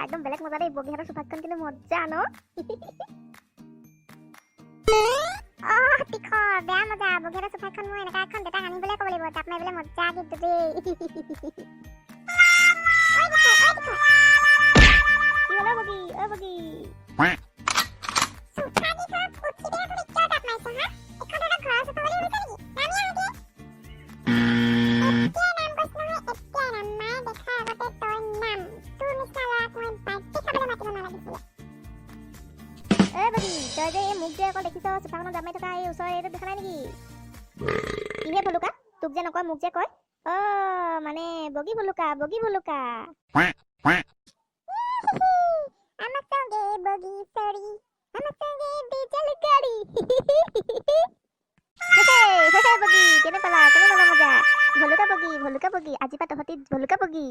একদম বেলেগ মজা দেই বগীহাতৰ সোফাখন কিন্তু মজা ন তিখ বেয়া মজা বগীহাতৰ সোফাখন মই এনেকা এখন দেতা আনিবলে ক'ব লাগিব তাপ মাৰিবলে মজা কিন্তু দেই কি হলো বগী ও বগী তই যে এই মুখ যে অকল দেখিছ সোফাখনত জামাই থকা এই ওচৰৰ এইটো দেখা নাই নেকি ইনে ভলুকা তোক যে নকয় মোক যে কয় মানে বগী ভলুকা আমার সঙ্গে বগী সরি আমার সঙ্গে ডিজেল গাড়ি হেহে বগী কেনে পালা মজা ভলুকা বগী আজি পা তহতি ভলুকা বগী